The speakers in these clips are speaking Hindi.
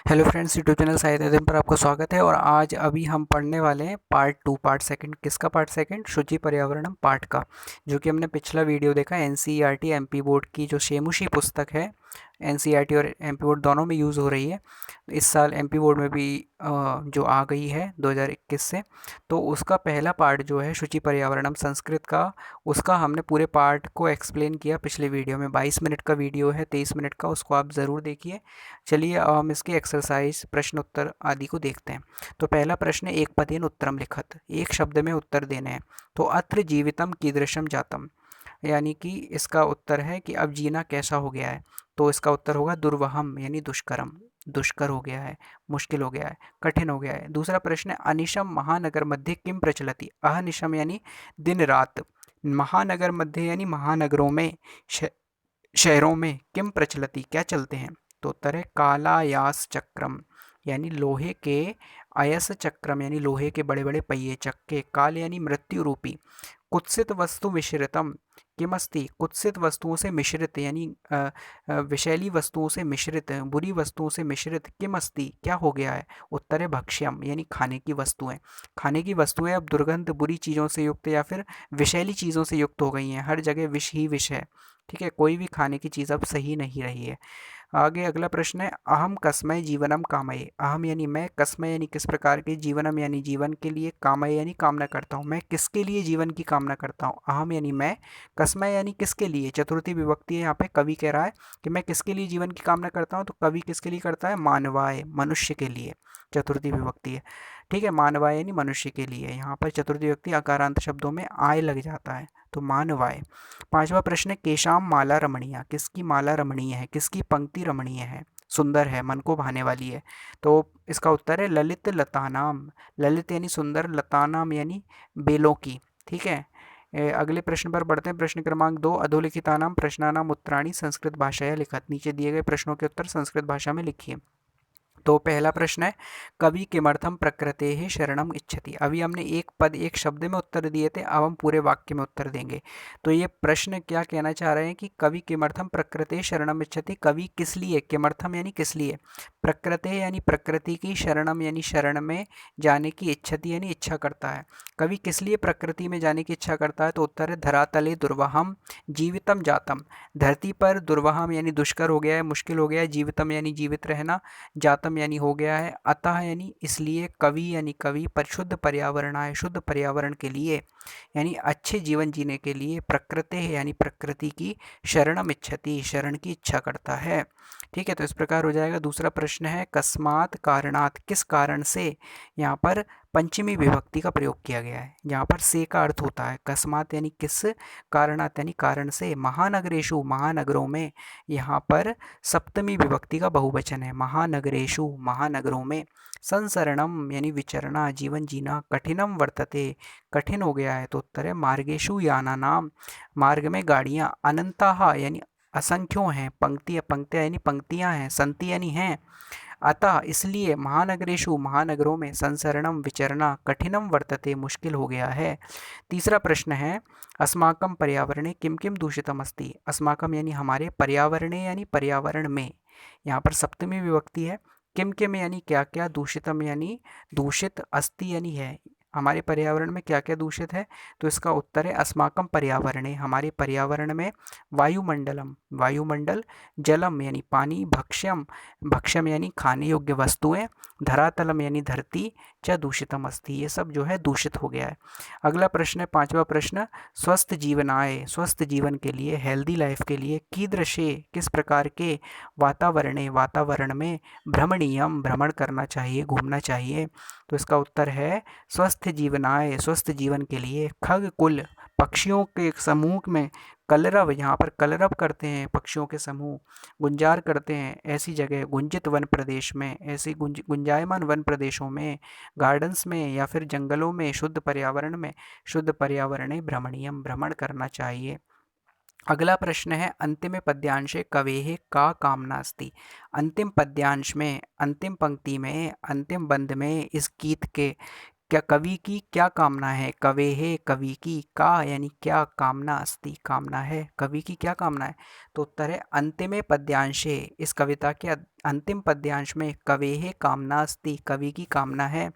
हेलो फ्रेंड्स, यूट्यूब चैनल साहित्य अध्ययन पर आपका स्वागत है। और आज अभी हम पढ़ने वाले हैं पार्ट टू, पार्ट सेकंड। किसका पार्ट सेकंड? शुचि पर्यावरणम पार्ट का, जो कि हमने पिछला वीडियो देखा एनसीईआरटी एमपी बोर्ड की जो शेमुशी पुस्तक है। एनसीईआरटी और एमपी बोर्ड दोनों में यूज़ हो रही है। इस साल एमपी बोर्ड में भी जो आ गई है 2021 से। तो उसका पहला पार्ट जो है शुचि पर्यावरणम संस्कृत का, उसका हमने पूरे पार्ट को एक्सप्लेन किया पिछले वीडियो में। 22 मिनट का वीडियो है, 23 मिनट का, उसको आप ज़रूर देखिए। चलिए अब हम इसकी एक्सरसाइज, प्रश्न उत्तर आदि को देखते हैं। तो पहला प्रश्न है, एक पदेन उत्तरम लिखत, एक शब्द में उत्तर देने हैं। तो अत्र जीवितम कीदृशम जातम, यानी कि इसका उत्तर है कि अब जीना कैसा हो गया है। तो इसका उत्तर होगा दुर्वहम, यानी दुष्करम, दुष्कर हो गया है, मुश्किल हो गया है, कठिन हो गया है। दूसरा प्रश्न है, अनिशम महानगर मध्य किम प्रचलति, अहनिशम यानी दिन रात, महानगर मध्य यानी महानगरों में, शहरों में, किम प्रचलति क्या चलते हैं। तो उत्तर है कालायास चक्रम, यानी लोहे के अयस चक्रम, यानी लोहे के बड़े बड़े पहिए चक्के। काल यानी मृत्यु रूपी। कुत्सित वस्तु मिश्रितम किमस्ति, कुत्सित वस्तुओं से मिश्रित यानी विषैली वस्तुओं से मिश्रित, बुरी वस्तुओं से मिश्रित, किमस्ति क्या हो गया है। उत्तर है भक्ष्यम, यानी खाने की वस्तुएं। खाने की वस्तुएं अब दुर्गंध, बुरी चीज़ों से युक्त या फिर विषैली चीज़ों से युक्त हो गई हैं। हर जगह विष ही विष है। ठीक है, कोई भी खाने की चीज़ अब सही नहीं रही है। आगे अगला प्रश्न है, अहम कस्मय जीवनम कामये, अहम यानी मैं, कस्मय यानी किस प्रकार के, जीवनम यानी जीवन के लिए, कामय यानी कामना करता हूँ, मैं किसके लिए जीवन की कामना करता हूँ। अहम यानी मैं, कस्मय यानी किसके लिए, चतुर्थी विभक्ति है यहाँ पे। कवि कह रहा है कि मैं किसके लिए जीवन की कामना करता हूँ, तो कवि किसके लिए करता है, मानवाय, मनुष्य के लिए, चतुर्थी विभक्ति है। ठीक है, मानवाय यानी मनुष्य के लिए। यहाँ पर चतुर्थी विभक्ति अकारांत शब्दों में आय लग जाता है, तो मानवाय। पांचवा प्रश्न है, केशाम माला रमणीय, किसकी माला रमणीय है, किसकी पंक्ति रमणीय है, सुंदर है, मन को भाने वाली है। तो इसका उत्तर है ललित लतानाम, ललित यानी सुंदर, लतानाम यानी बेलों की। ठीक है, अगले प्रश्न पर बढ़ते हैं। प्रश्न क्रमांक 2, अधोलिखितानाम प्रश्नानाम उत्तराणि संस्कृत भाषाया लिखत, नीचे दिए गए प्रश्नों के उत्तर संस्कृत भाषा में लिखिए। तो पहला प्रश्न है, कवि किमर्थम प्रकृतेः शरणम इच्छति। अभी हमने एक पद एक शब्द में उत्तर दिए थे, अब हम पूरे वाक्य में उत्तर देंगे। तो ये प्रश्न क्या कहना चाह रहे हैं कि कवि किमर्थम प्रकृतेः शरणम इच्छति, कवि किस लिए, किमर्थम यानी किस लिए, प्रकृतेः यानी प्रकृति की, शरणम यानी शरण में जाने की, इच्छति यानी इच्छा करता है। कवि किस लिए प्रकृति में जाने की इच्छा करता है। तो उत्तर है धरातले दुर्वहम जीवितम जातम, धरती पर दुर्वहम यानी दुष्कर हो गया है, मुश्किल हो गया है, जीवितम यानी जीवित रहना, जातम यानी हो गया है, अतः यानी इसलिए, कवि यानी कवि, परिशुद्ध पर्यावरणाय शुद्ध पर्यावरण के लिए, यानी अच्छे जीवन जीने के लिए, प्रकृति यानी प्रकृति की, शरणम इच्छति शरण की इच्छा करता है। ठीक है, तो इस प्रकार हो जाएगा। दूसरा प्रश्न है, कस्मात कारणात, किस कारण से, यहाँ पर पंचमी विभक्ति का प्रयोग किया गया है। यहाँ पर से का अर्थ होता है कस्मात यानी किस, कारणात यानी कारण से, महानगरेशु महानगरों में, यहाँ पर सप्तमी विभक्ति का बहुवचन है, महानगरेशु महानगरों में, संसरणम यानी विचरना, जीवन जीना, कठिनम वर्तते कठिन हो गया है। तो उत्तर है मार्गेशु यानानाम, मार्ग में गाड़ियाँ, अनंताः यानी असंख्यों हैं, पंक्तियाँ, पंक्तियाँ यानी पंक्तियाँ हैं, संति यानी हैं, अतः इसलिए, महानगरेशु महानगरों में, संसरणम विचरना, कठिनम वर्तते मुश्किल हो गया है। तीसरा प्रश्न है, अस्माकं पर्यावरणे किम किम दूषितम अस्ति, अस्माकं यानी हमारे, पर्यावरणे यानी पर्यावरण में, यहाँ पर सप्तमी विभक्ति है, किम किम यानी क्या क्या, दूषितम यानी दूषित, अस्ति यानी है, हमारे पर्यावरण में क्या क्या दूषित है। तो इसका उत्तर है अस्माकं पर्यावरणे, हमारे पर्यावरण में, वायुमंडलम वायुमंडल, जलम यानी पानी, भक्ष्यम भक्ष्यम यानी खाने योग्य वस्तुएं, धरातलम यानी धरती, च दूषितम अस्ति ये सब जो है दूषित हो गया है। अगला प्रश्न है, पांचवा प्रश्न, स्वस्थ जीवनाय स्वस्थ जीवन के लिए, हेल्दी लाइफ के लिए, कीदृशे किस प्रकार के, वातावरणे वातावरण में, भ्रमणीयम भ्रमण करना चाहिए, घूमना चाहिए। तो इसका उत्तर है स्वस्थ जीवनाय स्वस्थ जीवन के लिए, खग कुल पक्षियों के एक समूह में, कलरव यहाँ पर कलरव करते हैं पक्षियों के समूह, गुंजार करते हैं ऐसी जगह, गुंजित वन प्रदेश में, ऐसी गुंजायमान वन प्रदेशों में, गार्डन्स में या फिर जंगलों में, शुद्ध पर्यावरण में, शुद्ध पर्यावरणे भ्रमणीयम भ्रमण करना चाहिए। अगला प्रश्न है, अंतिम पद्यांशे कवेः का कामना अस्ति, अंतिम पद्यांश में, अंतिम पंक्ति में, अंतिम बंद में इस गीत के क्या कवि की क्या कामना है, कवेः कवि की का यानी क्या कामना अस्ति, कामना है, कवि की क्या कामना है। तो उत्तर है अंतिमे पद्यांशे, इस कविता के अंतिम पद्यांश में कवेः कामना अस्ति, कवि की कामना है।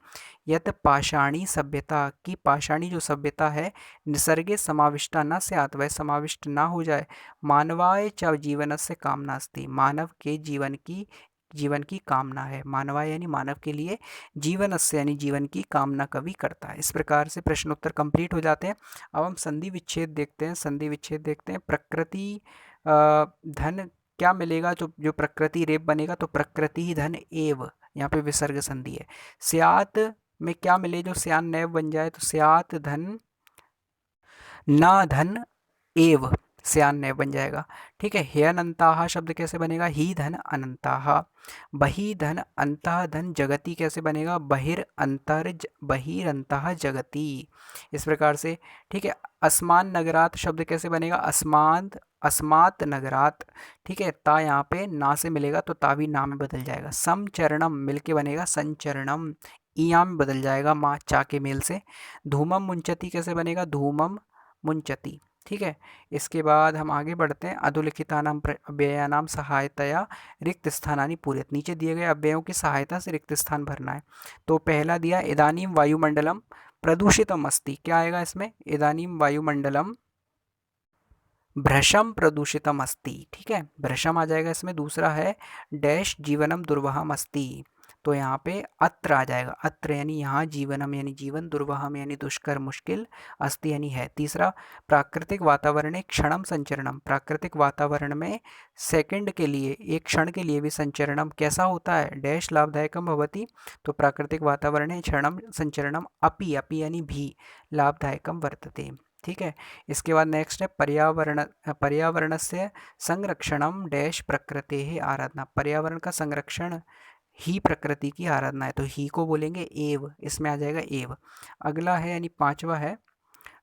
यत पाषाणी सभ्यता की, पाषाणी जो सभ्यता है, निसर्गे समाविष्टा न स्यात्, वह समाविष्ट ना हो जाए। मानवाय च जीवनस्य कामना अस्ति, मानव के जीवन की कामना है। मानवाय यानी मानव के लिए, जीवनस्य यानी जीवन की कामना कवि करता है। इस प्रकार से प्रश्न उत्तर कंप्लीट हो जाते हैं। अब हम संधि विच्छेद देखते हैं। संधि विच्छेद देखते हैं। प्रकृति धन क्या मिलेगा, जो जो प्रकृति रेप बनेगा तो प्रकृति ही धन एव, यहाँ पे विसर्ग संधि है। स्यात् में क्या मिले, जो स्यान नैव बन जाए तो स्यात् धन ना धन एव, स्यान नैव बन जाएगा। ठीक है। हे अनंताः शब्द कैसे बनेगा, ही धन अनंताः। बही धन अंतः धन जगति कैसे बनेगा, बहिरंतः जगति, इस प्रकार से। ठीक है। अस्मान नगरात शब्द कैसे बनेगा, अस्मात् अस्मात् नगरात। ठीक है। ता यहाँ पे ना से मिलेगा तो ता भी ना में बदल जाएगा। समचरणम मिलके बनेगा संचरणम, इया में बदल जाएगा माँ चा के मेल से। धूमम मुंचती कैसे बनेगा, धूमम मुंचती। ठीक है। इसके बाद हम आगे बढ़ते हैं। अधोलिखितानाम अव्ययानाम सहायतया रिक्त स्थानानि पूरयत, नीचे दिए गए अव्ययों की सहायता से रिक्त स्थान भरना है। तो पहला दिया इदानीम वायुमंडलम प्रदूषितम अस्ति, क्या आएगा इसमें, इदानीम वायुमंडलम भ्रशम प्रदूषितम अस्ति। ठीक है। भ्रशम आ जाएगा इसमें। दूसरा है डैश जीवनम दुर्वहम अस्ति, तो यहाँ पे अत्र आ जाएगा। अत्र यानी यहाँ, जीवनम यानी जीवन, दुर्वहम यानी दुष्कर मुश्किल, अस्ति यानी है। तीसरा प्राकृतिक वातावरण क्षणम संचरणम, प्राकृतिक वातावरण में सेकंड के लिए, एक क्षण के लिए भी संचरणम कैसा होता है, डैश लाभदायकम भवति, तो प्राकृतिक वातावरण क्षणम संचरणम अपि, अपि यानी भी, लाभदायकम वर्तते। ठीक है। इसके बाद नेक्स्ट है पर्यावरण से संरक्षणम डैश प्रकृति आराधना, पर्यावरण का संरक्षण ही प्रकृति की आराधना है, तो ही को बोलेंगे एव, इसमें आ जाएगा एव। अगला है यानी पांचवा है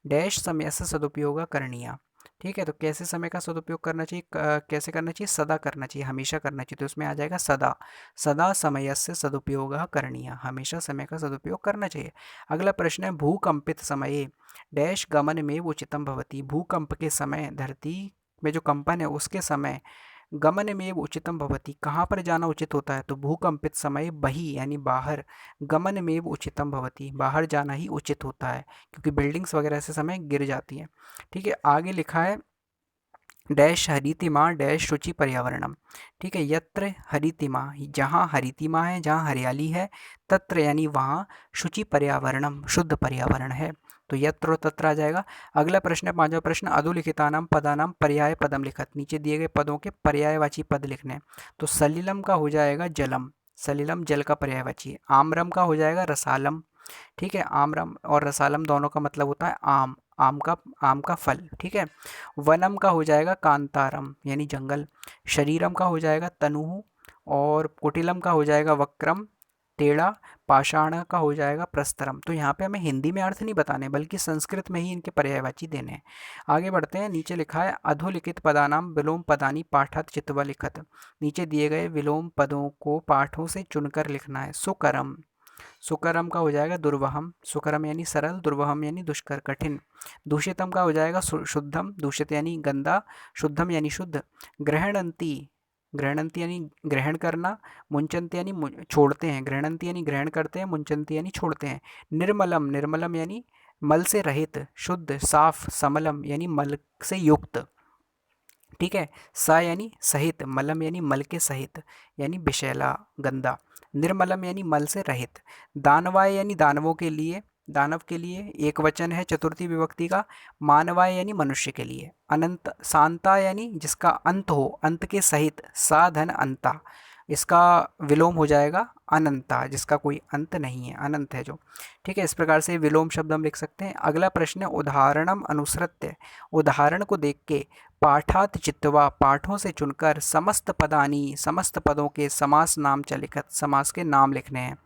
डैश समय से सदुपयोग करणीय। ठीक है। तो कैसे समय का सदुपयोग करना चाहिए, कैसे करना चाहिए, सदा करना चाहिए, हमेशा करना चाहिए, तो उसमें आ जाएगा सदा, सदा समय से सदुपयोग करणीय, हमेशा समय का सदुपयोग करना चाहिए। अगला प्रश्न है भूकंपित समये डैश गमन में उचितम भवति, भूकंप के समय, धरती में जो कंपन है उसके समय, गमन में उचितम भवति, कहाँ पर जाना उचित होता है, तो भूकंपित समय बही यानी बाहर, गमन में उचितम भवति, बाहर जाना ही उचित होता है, क्योंकि बिल्डिंग्स वगैरह से समय गिर जाती हैं। ठीक है। आगे लिखा है डैश हरितिमा डैश शुचि पर्यावरणम। ठीक है। यत्र हरितिमा, जहाँ हरितिमा है, जहाँ हरियाली है, तत्र यानी वहाँ, शुचि पर्यावरणम शुद्ध पर्यावरण है, तो यत्र और तत्र आ जाएगा। अगला प्रश्न है पांचवा प्रश्न, अधोलिखितानाम पदानाम पर्याय पदम लिखत, नीचे दिए गए पदों के पर्यायवाची पद लिखने। तो सलिलम का हो जाएगा जलम, सलिलम जल का पर्यायवाची है। आम्रम का हो जाएगा रसालम। ठीक है। आम्रम और रसालम दोनों का मतलब होता है आम, आम का फल। ठीक है। वनम का हो जाएगा कांतारम यानी जंगल। शरीरम का हो जाएगा तनु, और कुटिलम का हो जाएगा वक्रम टेढ़ा। पाषाण का हो जाएगा प्रस्तरम। तो यहाँ पे हमें हिंदी में अर्थ नहीं बताने, बल्कि संस्कृत में ही इनके पर्यायवाची देने हैं। आगे बढ़ते हैं। नीचे लिखा है अधोलिखित पदानाम विलोम पदानी पाठात चित्वा लिखत, नीचे दिए गए विलोम पदों को पाठों से चुनकर लिखना है। सुकरम, सुकरम का हो जाएगा दुर्वहम, सुकरम यानी सरल, दुर्वहम यानी दुष्कर कठिन। दूषितम का हो जाएगा शुद्धम, दूषित यानी गंदा, शुद्धम यानी शुद्ध। ग्रहणंती, ग्रहणंती यानी ग्रहण करना, मुंचंती यानी छोड़ते हैं, ग्रहणंती यानी ग्रहण करते हैं, मुंचंती यानी छोड़ते हैं। निर्मलम, निर्मलम यानी मल से रहित, शुद्ध, साफ। समलम यानी मल से युक्त। ठीक है। स यानी सहित, मलम यानी मल के सहित, यानी विषैला गंदा। निर्मलम यानी मल से रहित। दानवाय यानी दानवों के लिए, दानव के लिए, एक वचन है चतुर्थी विभक्ति का। मानवाय यानी मनुष्य के लिए। अनंत, शांता यानी जिसका अंत हो, अंत के सहित, साधन अंता, इसका विलोम हो जाएगा अनंता, जिसका कोई अंत नहीं है, अनंत है जो। ठीक है। इस प्रकार से विलोम शब्द हम लिख सकते हैं। अगला प्रश्न है उदाहरणम अनुसृत्य, उदाहरण को देख के पाठात चित्वा, पाठों से चुनकर समस्त पदानी, समस्त पदों के समास नाम च लिखत, समास के नाम लिखने हैं।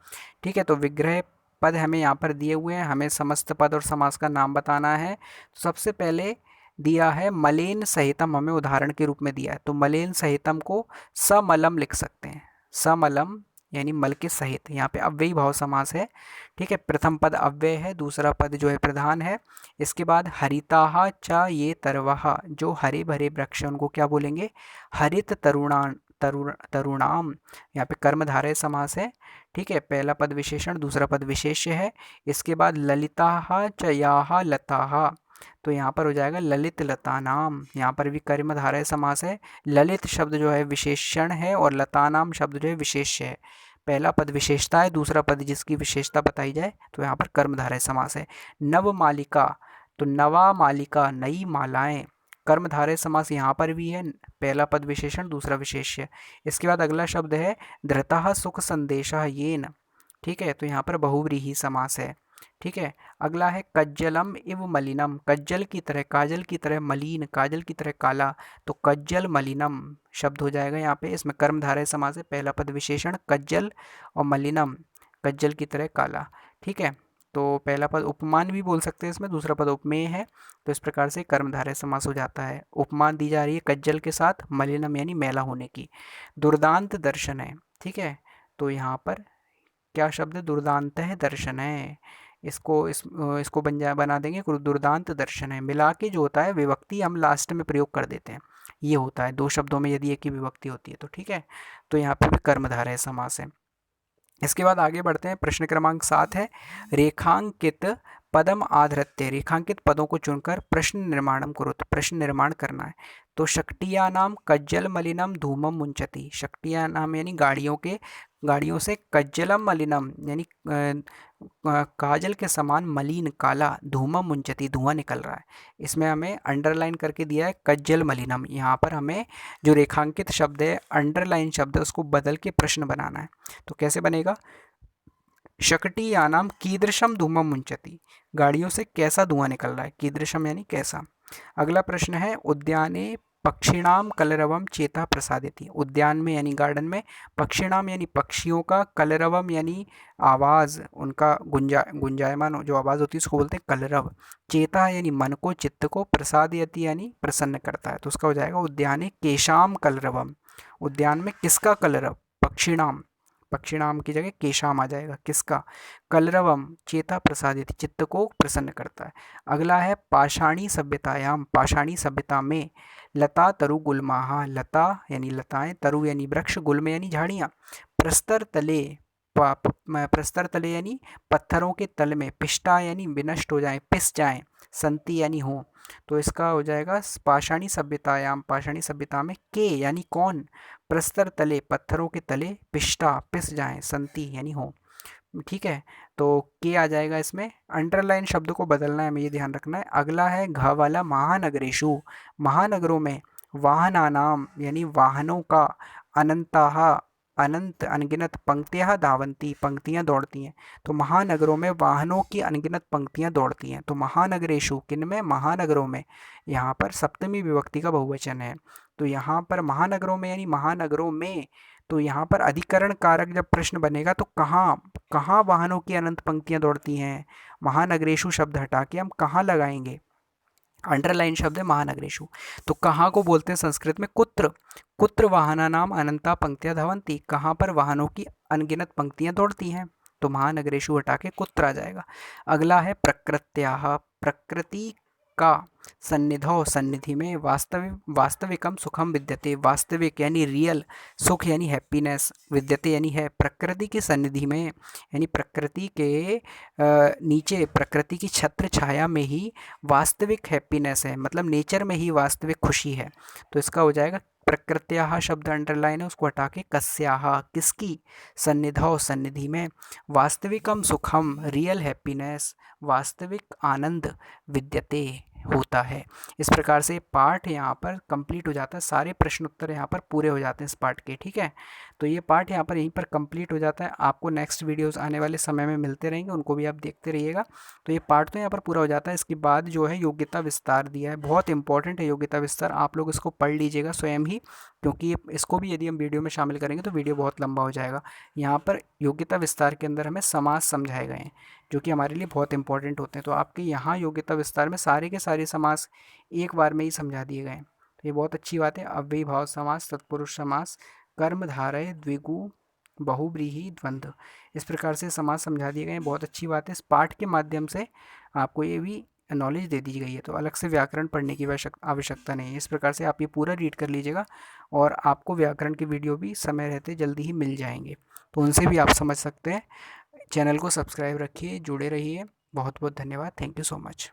ठीक है। तो विग्रह पद हमें यहाँ पर दिए हुए हैं, हमें समस्त पद और समास का नाम बताना है। तो सबसे पहले दिया है मलेन सहितम, हमें उदाहरण के रूप में दिया है, तो मलेन सहितम को समलम लिख सकते हैं। समलम यानी मल के सहित। यहाँ पे अव्ययी भाव समास है, ठीक है। प्रथम पद अव्यय है, दूसरा पद जो है प्रधान है। इसके बाद हरिताहा च ये तरवहा, जो हरे भरे वृक्ष हैं उनको क्या बोलेंगे, हरित तरुणाम। यहाँ पे कर्मधारय समास है, ठीक है। पहला पद विशेषण, दूसरा पद विशेष्य है। इसके बाद ललिताहा च याहा लताहा, तो यहाँ पर हो जाएगा ललित लता नाम। यहाँ पर भी कर्मधारय समास है। ललित शब्द जो है विशेषण है और लता नाम शब्द जो है विशेष्य है। पहला पद विशेषता है, दूसरा पद जिसकी विशेषता बताई जाए, तो यहाँ पर कर्मधारय समास है। नव मालिका, तो नवा मालिका नई मालाएं, कर्मधारय समास यहाँ पर भी है। पहला पद विशेषण, दूसरा विशेष्य। इसके बाद अगला शब्द है धृतः सुख संदेशः येन, ठीक है, तो यहाँ पर बहुव्रीहि समास है, ठीक है। अगला है कज्जलम इव मलिनम, कज्जल की तरह, काजल की तरह, मलिन काजल की तरह काला, तो कज्जल मलिनम शब्द हो जाएगा यहाँ पे। इसमें कर्मधारय समास है, पहला पद विशेषण कज्जल और मलिनम कज्जल की तरह काला, ठीक है। तो पहला पद उपमान भी बोल सकते हैं इसमें, दूसरा पद उपमेय है, तो इस प्रकार से कर्मधारय समास हो जाता है। उपमान दी जा रही है कज्जल के साथ मलिनम यानी मैला होने की। दुर्दांत दर्शन है, ठीक है, तो यहाँ पर क्या शब्द है, दुर्दांत है दर्शन है, इसको बना देंगे दुर्दांत दर्शन है। मिला के जो होता है विभक्ति हम लास्ट में प्रयोग कर देते हैं, ये होता है दो शब्दों में यदि एक ही विभक्ति होती है तो, ठीक है। तो यहाँ पे भी कर्मधारय समास है। इसके बाद आगे बढ़ते हैं, प्रश्न क्रमांक 7 है रेखांकित पदम आधृत्य, रेखांकित पदों को चुनकर प्रश्न निर्माणम कुरुत, प्रश्न निर्माण करना है। तो शक्तिया नाम कज्जल मलिनम धूमम मुंचती, शक्तिया नाम यानी गाड़ियों से कज्जलम मलिनम यानी काजल के समान मलिन काला, धूमम मुंचती धुआं निकल रहा है। इसमें हमें अंडरलाइन करके दिया है कज्जल मलिनम, यहाँ पर हमें जो रेखांकित शब्द है अंडरलाइन शब्द है उसको बदल के प्रश्न बनाना है। तो कैसे बनेगा, शकटीयानाम कीदृशम धूमम मुंचती, गाड़ियों से कैसा धुआं निकल रहा है, कीदृशम यानी कैसा। अगला प्रश्न है उद्याने पक्षिणाम कलरवम चेता प्रसादिति, उद्यान में यानी गार्डन में, पक्षिणाम यानी पक्षियों का, कलरवम यानी आवाज़ उनका गुंजायमान जो आवाज़ होती है उसको बोलते हैं कलरव। चेता यानी मन को, चित्त को, प्रसादयति यानी प्रसन्न करता है, तो उसका हो जाएगा उद्याने केशाम कलरवम, उद्यान में किसका कलरव, पक्षिणाम, पक्षिणाम की जगह केशाम आ जाएगा, किसका, कलरवम चेता प्रसादित चित्त को प्रसन्न करता है। अगला है पाषाणी सभ्यतायाम, पाषाणी सभ्यता में लता तरु गुलमाहा, लता यानी लताएं, तरु यानी वृक्ष, गुल्म यानी झाड़ियाँ, प्रस्तर तले प्रस्तर तले यानी पत्थरों के तल में, पिष्टा यानी विनष्ट हो जाए, पिस जाए, संति यानी हो, तो इसका हो जाएगा पाषाणी सभ्यतायाम, पाषाणी सभ्यता में के यानी कौन, प्रस्तर तले पत्थरों के तले, पिष्टा पिस जाए, संति यानी हो, ठीक है। तो के आ जाएगा इसमें, अंडरलाइन शब्द को बदलना है, हमें ये ध्यान रखना है। अगला है घ वाला महानगरेशु, महानगरों में, वाहनानाम यानी वाहनों का, अनंताह अनंत अनगिनत, पंक्तियाँ धावंती पंक्तियाँ दौड़ती हैं, तो महानगरों में वाहनों की अनगिनत पंक्तियाँ दौड़ती हैं। तो महानगरेशु किन में, महानगरों में, यहाँ पर सप्तमी विभक्ति का बहुवचन है, तो यहाँ पर महानगरों में यानी महानगरों में, तो यहाँ पर अधिकरण कारक जब प्रश्न बनेगा तो कहाँ कहाँ वाहनों की अनंत पंक्तियाँ दौड़ती हैं, महानगरेशु शब्द हटा के हम कहाँ लगाएंगे, अंडरलाइन शब्द है महानगरेशु, तो कहाँ को बोलते हैं संस्कृत में कुत्र, कुत्र वाहना नाम अनंता पंक्तियाँ धावंती, कहाँ पर वाहनों की अनगिनत पंक्तियाँ दौड़ती हैं, तो महानगरेशु हटा के कुत्र आ जाएगा। अगला है प्रकृत्याः, प्रकृति का, सन्निधौ सन्निधि में, वास्तविकम सुखम विद्यते, वास्तविक यानी रियल, सुख यानी हैप्पीनेस, विद्यते यानी है, प्रकृति की सन्निधि में यानी प्रकृति के नीचे, प्रकृति की छत्र छाया में ही वास्तविक हैप्पीनेस है, मतलब नेचर में ही वास्तविक खुशी है, तो इसका हो जाएगा प्रकृत्याः शब्द अंडरलाइन है उसको हटा के कस्याः किसकी, सन्निधौ सन्निधि में, वास्तविकम सुखम रियल हैप्पीनेस, वास्तविक आनंद, विद्यते होता है। इस प्रकार से पाठ यहाँ पर कंप्लीट हो जाता है, सारे प्रश्न उत्तर यहाँ पर पूरे हो जाते हैं इस पाठ के, ठीक है। तो ये पाठ यहाँ पर यहीं पर कंप्लीट हो जाता है, आपको नेक्स्ट वीडियोस आने वाले समय में मिलते रहेंगे, उनको भी आप देखते रहिएगा। तो ये पाठ तो यहाँ पर पूरा हो जाता है। इसके बाद जो है योग्यता विस्तार दिया है, बहुत इंपॉर्टेंट है योग्यता विस्तार, आप लोग इसको पढ़ लीजिएगा स्वयं ही, क्योंकि इसको भी यदि हम वीडियो में शामिल करेंगे तो वीडियो बहुत लंबा हो जाएगा। यहाँ पर योग्यता विस्तार के अंदर हमें समास समझाए गए हैं जो कि हमारे लिए बहुत इंपॉर्टेंट होते हैं, तो आपके यहाँ योग्यता विस्तार में सारे के सारे समास एक बार में ही समझा दिए गए हैं, तो ये बहुत अच्छी बात है। अव्ययी भाव समास, तत्पुरुष समास, कर्मधारय द्विगु बहुव्रीहि द्वंद्व। इस प्रकार से समास समझा दिए गए हैं। बहुत अच्छी बात है, इस पाठ के माध्यम से आपको ये भी नॉलेज दे दी गई है, तो अलग से व्याकरण पढ़ने की आवश्यकता नहीं है। इस प्रकार से आप ये पूरा रीड कर लीजिएगा और आपको व्याकरण के वीडियो भी समय रहते जल्दी ही मिल जाएंगे, तो उनसे भी आप समझ सकते हैं। चैनल को सब्सक्राइब रखिए, जुड़े रहिए। बहुत बहुत धन्यवाद। Thank you so much.